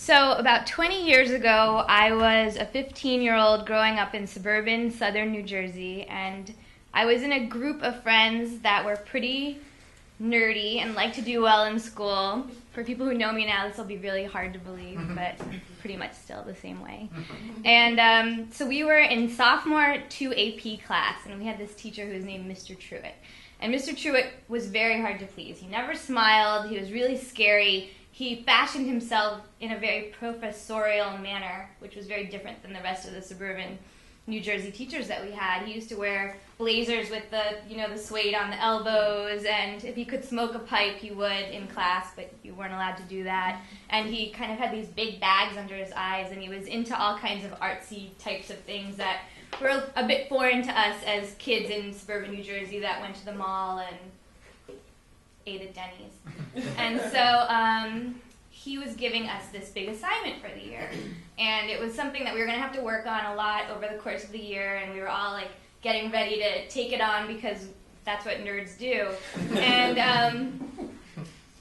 So about 20 years ago, I was a 15-year-old growing up in suburban southern New Jersey, and I was in a group of friends that were pretty nerdy and liked to do well in school. For people who know me now, this will be really hard to believe, but pretty much still the same way. And so we were in sophomore 2 AP class, and we had this teacher who was named Mr. Truitt. And Mr. Truitt was very hard to please. He never smiled. He was really scary. He fashioned himself in a very professorial manner, which was very different than the rest of the suburban New Jersey teachers that we had. He used to wear blazers with the suede on the elbows, and if he could smoke a pipe, he would in class, but you weren't allowed to do that. And he kind of had these big bags under his eyes, and he was into all kinds of artsy types of things that were a bit foreign to us as kids in suburban New Jersey that went to the mall and ate at Denny's. And so he was giving us this big assignment for the year. And it was something that we were going to have to work on a lot over the course of the year, and we were all like getting ready to take it on because that's what nerds do. And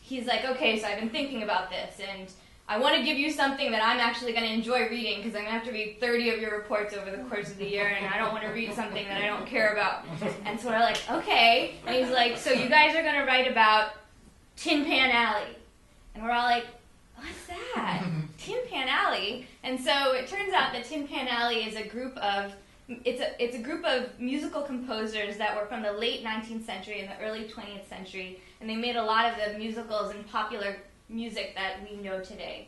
he's like, okay, so I've been thinking about this, and I want to give you something that I'm actually going to enjoy reading because I'm going to have to read 30 of your reports over the course of the year, and I don't want to read something that I don't care about. And so we're like, okay. And he's like, so you guys are going to write about Tin Pan Alley. And we're all like, what's that? Tin Pan Alley. And so it turns out that Tin Pan Alley is a group of musical composers that were from the late 19th century and the early 20th century, and they made a lot of the musicals and popular music that we know today.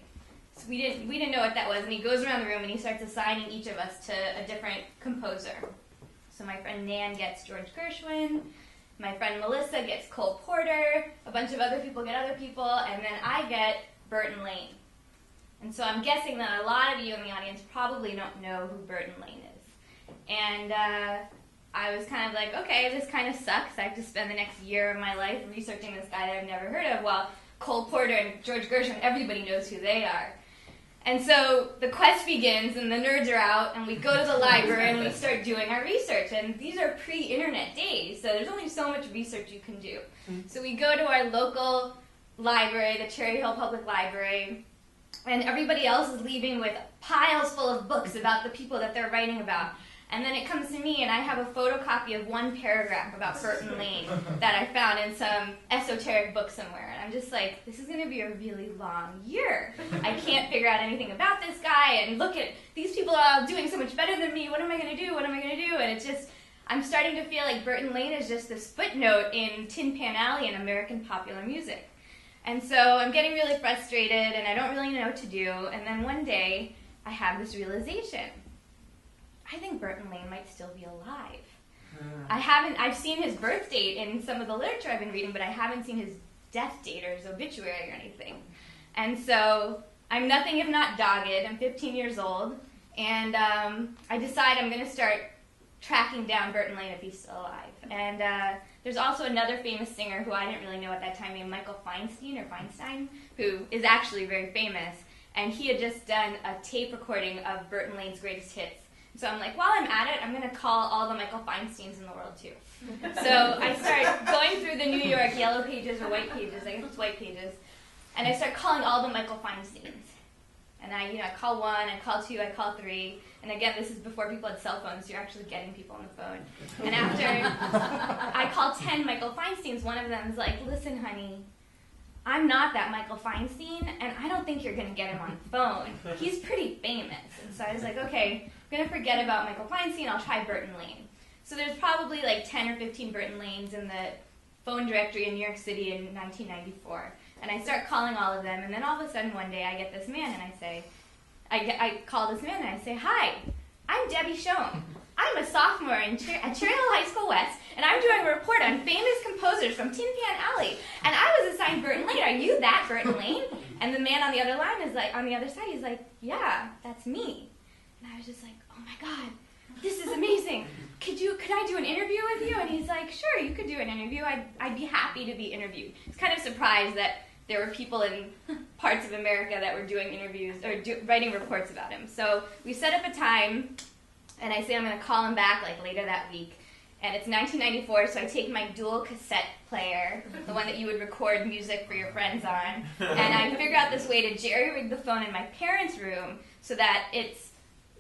So we didn't know what that was, and he goes around the room and he starts assigning each of us to a different composer. So my friend Nan gets George Gershwin, my friend Melissa gets Cole Porter, a bunch of other people get other people, and then I get Burton Lane. And so I'm guessing that a lot of you in the audience probably don't know who Burton Lane is. And I was kind of like, okay, this kind of sucks. I have to spend the next year of my life researching this guy that I've never heard of, while Cole Porter and George Gershwin, everybody knows who they are. And so the quest begins, and the nerds are out, and we go to the library, and we start doing our research. And these are pre-internet days, so there's only so much research you can do. So we go to our local library, the Cherry Hill Public Library, and everybody else is leaving with piles full of books about the people that they're writing about. And then it comes to me, and I have a photocopy of one paragraph about Burton Lane that I found in some esoteric book somewhere. And I'm just like, this is going to be a really long year. I can't figure out anything about this guy, and look at, these people are all doing so much better than me. What am I going to do? What am I going to do? And it's just, I'm starting to feel like Burton Lane is just this footnote in Tin Pan Alley in American popular music. And so I'm getting really frustrated, and I don't really know what to do. And then one day, I have this realization. I think Burton Lane might still be alive. I've seen his birth date in some of the literature I've been reading, but I haven't seen his death date or his obituary or anything. And so I'm nothing if not dogged. I'm 15 years old, and I decide I'm going to start tracking down Burton Lane if he's still alive. And there's also another famous singer who I didn't really know at that time named Michael Feinstein, who is actually very famous. And he had just done a tape recording of Burton Lane's greatest hits. So I'm like, while I'm at it, I'm going to call all the Michael Feinsteins in the world, too. So I start going through the New York yellow pages or white pages, I guess it's white pages, and I start calling all the Michael Feinsteins. And I call one, I call two, I call three. And again, this is before people had cell phones, so you're actually getting people on the phone. And after I call 10 Michael Feinsteins, one of them is like, listen, honey, I'm not that Michael Feinstein, and I don't think you're going to get him on the phone. He's pretty famous. And so I was like, okay, I'm going to forget about Michael Feinstein, I'll try Burton Lane. So there's probably like 10 or 15 Burton Lanes in the phone directory in New York City in 1994. And I start calling all of them, and then all of a sudden one day I get this man, and I call this man, and I say, hi, I'm Debbie Shome. I'm a sophomore at Cherry Hill High School West, and I'm doing a report on famous composers from Tin Pan Alley. And I was assigned Burton Lane. Are you that Burton Lane? And the man on the other line is like, on the other side, he's like, yeah, that's me. And I was just like, oh my God, this is amazing. Could I do an interview with you? And he's like, sure, you could do an interview. I'd be happy to be interviewed. I was kind of surprised that there were people in parts of America that were doing interviews or writing reports about him. So we set up a time, and I say I'm going to call him back like later that week. And it's 1994, so I take my dual cassette player, the one that you would record music for your friends on, and I figure out this way to jerry-rig the phone in my parents' room so that it's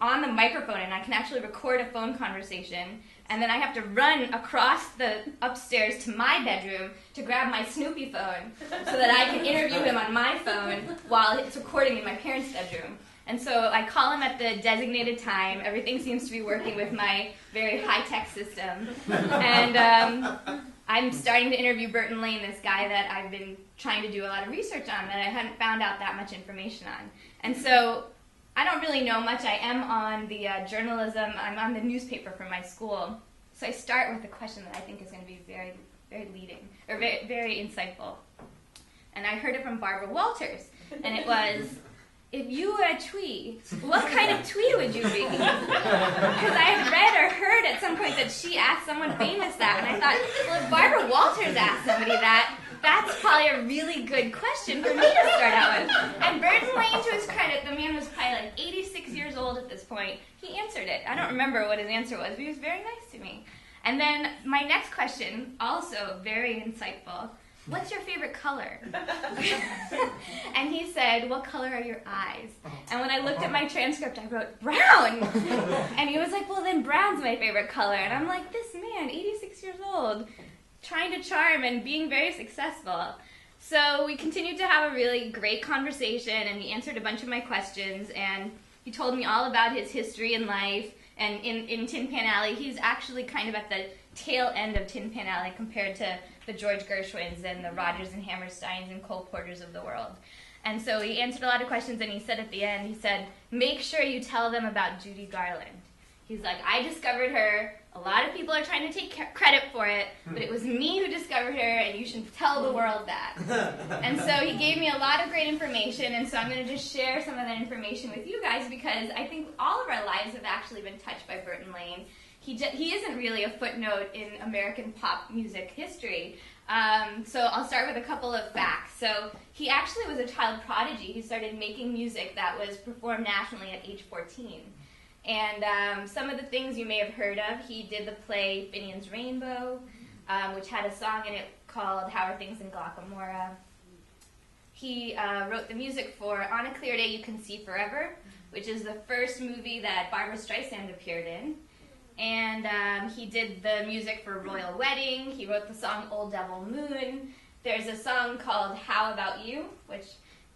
on the microphone and I can actually record a phone conversation. And then I have to run across the upstairs to my bedroom to grab my Snoopy phone so that I can interview him on my phone while it's recording in my parents' bedroom. And so I call him at the designated time. Everything seems to be working with my very high-tech system. And I'm starting to interview Burton Lane, this guy that I've been trying to do a lot of research on that I hadn't found out that much information on. And so I don't really know much. I am on the journalism. I'm on the newspaper for my school. So I start with a question that I think is going to be very, very leading, or very, very insightful. And I heard it from Barbara Walters. And it was, if you were a twee, what kind of twee would you be? Because I had read or heard at some point that she asked someone famous that, and I thought, well, if Barbara Walters asked somebody that, that's probably a really good question for me to start out with. And Burton Lane, to his credit, the man was probably like 86 years old at this point. He answered it. I don't remember what his answer was, but he was very nice to me. And then my next question, also very insightful, what's your favorite color? And he said, what color are your eyes? And when I looked at my transcript, I wrote, brown! And he was like, well, then brown's my favorite color. And I'm like, this man, 86 years old, trying to charm and being very successful. So we continued to have a really great conversation, and he answered a bunch of my questions, and he told me all about his history in life. And in Tin Pan Alley, he's actually kind of at the tail end of Tin Pan Alley compared to the George Gershwins and the Rodgers and Hammersteins and Cole Porters of the world. And so he answered a lot of questions, and he said at the end, he said, make sure you tell them about Judy Garland. He's like, I discovered her. A lot of people are trying to take credit for it, but it was me who discovered her, and you should tell the world that. And so he gave me a lot of great information, and so I'm going to just share some of that information with you guys because I think all of our lives have actually been touched by Burton Lane. He isn't really a footnote in American pop music history. So I'll start with a couple of facts. So he actually was a child prodigy. He started making music that was performed nationally at age 14. And some of the things you may have heard of, he did the play Finian's Rainbow, which had a song in it called How Are Things in Glockamora. He wrote the music for On a Clear Day You Can See Forever, which is the first movie that Barbra Streisand appeared in. And he did the music for Royal Wedding. He wrote the song Old Devil Moon. There's a song called How About You, which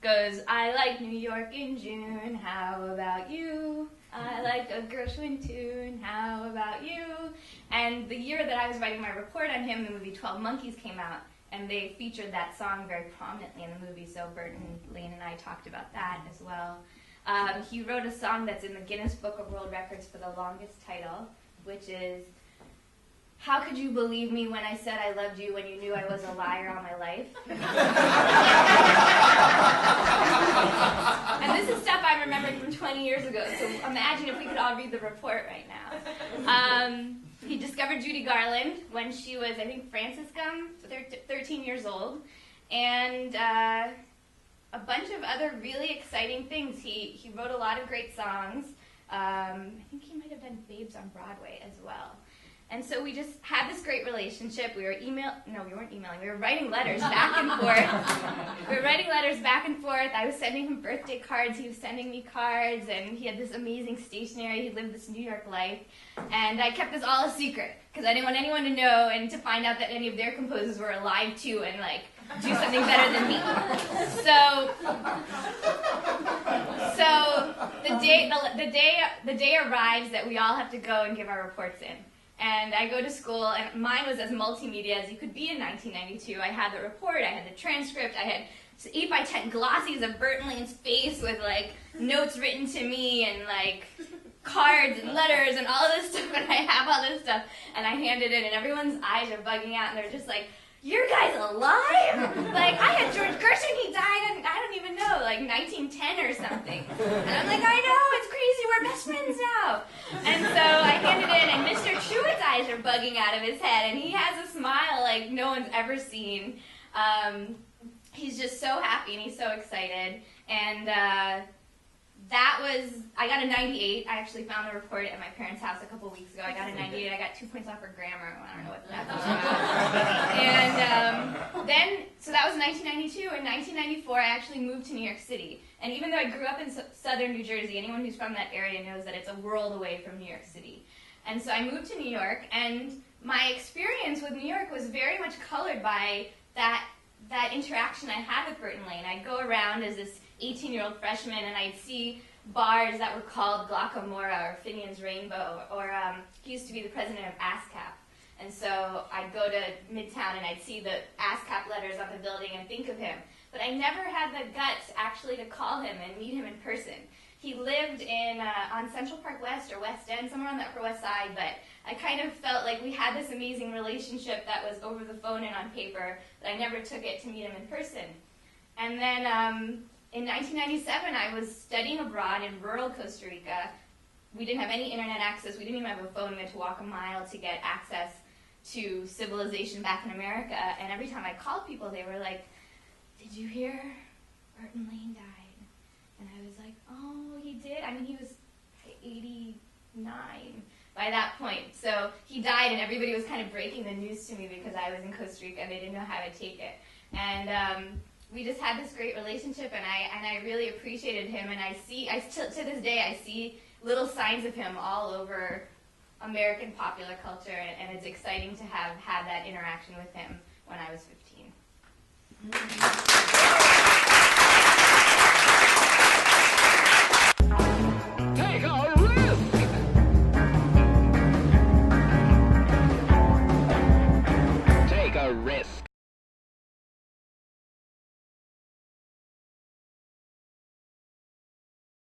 goes, I like New York in June, how about you? I like a Gershwin tune, how about you? And the year that I was writing my report on him, the movie 12 Monkeys came out, and they featured that song very prominently in the movie, so Burton Lane and I talked about that as well. He wrote a song that's in the Guinness Book of World Records for the longest title, which is, how could you believe me when I said I loved you when you knew I was a liar all my life? And this is stuff I remembered from 20 years ago, so imagine if we could all read the report right now. He discovered Judy Garland when she was, I think, Franciscum, 13 years old, and a bunch of other really exciting things. He wrote a lot of great songs. I think he might have done Babes on Broadway as well. And so we just had this great relationship. We were we weren't emailing. We were writing letters back and forth. I was sending him birthday cards. He was sending me cards. And he had this amazing stationery. He lived this New York life. And I kept this all a secret because I didn't want anyone to know and to find out that any of their composers were alive too and like do something better than me. So the day arrives that we all have to go and give our reports in. And I go to school, and mine was as multimedia as you could be in 1992. I had the report, I had the transcript, I had 8x10 glossies of Burton Lane's face with, like, notes written to me and, like, cards and letters and all this stuff, and I have all this stuff. And I hand it in, and everyone's eyes are bugging out, and they're just like, your guy's alive? Like, I had George Gershwin, he died in, I don't even know, like 1910 or something. And I'm like, I know, it's crazy, we're best friends now. And so I hand it in, and Mr. Truitt's eyes are bugging out of his head, and he has a smile like no one's ever seen. He's just so happy, and he's so excited. And I got a 98. I actually found the report at my parents' house a couple weeks ago. I got a 98. I got 2 points off for grammar. I don't know what that was. And so that was 1992. In 1994, I actually moved to New York City. And even though I grew up in southern New Jersey, anyone who's from that area knows that it's a world away from New York City. And so I moved to New York, and my experience with New York was very much colored by that interaction I had with Burton Lane. I'd go around as this 18-year-old freshman, and I'd see bars that were called Glockamora or Finian's Rainbow, or he used to be the president of ASCAP. And so I'd go to Midtown, and I'd see the ASCAP letters on the building and think of him. But I never had the guts actually to call him and meet him in person. He lived on Central Park West or West End, somewhere on the Upper West Side, but I kind of felt like we had this amazing relationship that was over the phone and on paper, but I never took it to meet him in person. And then in 1997, I was studying abroad in rural Costa Rica. We didn't have any internet access. We didn't even have a phone. We had to walk a mile to get access to civilization back in America. And every time I called people, they were like, "Did you hear? Burton Lane died." And I was like, "Oh, he did?" I mean, he was 89 by that point. So he died, and everybody was kind of breaking the news to me because I was in Costa Rica and they didn't know how to take it. And we just had this great relationship, and I really appreciated him. And to this day, I see little signs of him all over American popular culture, and it's exciting to have had that interaction with him when I was 15.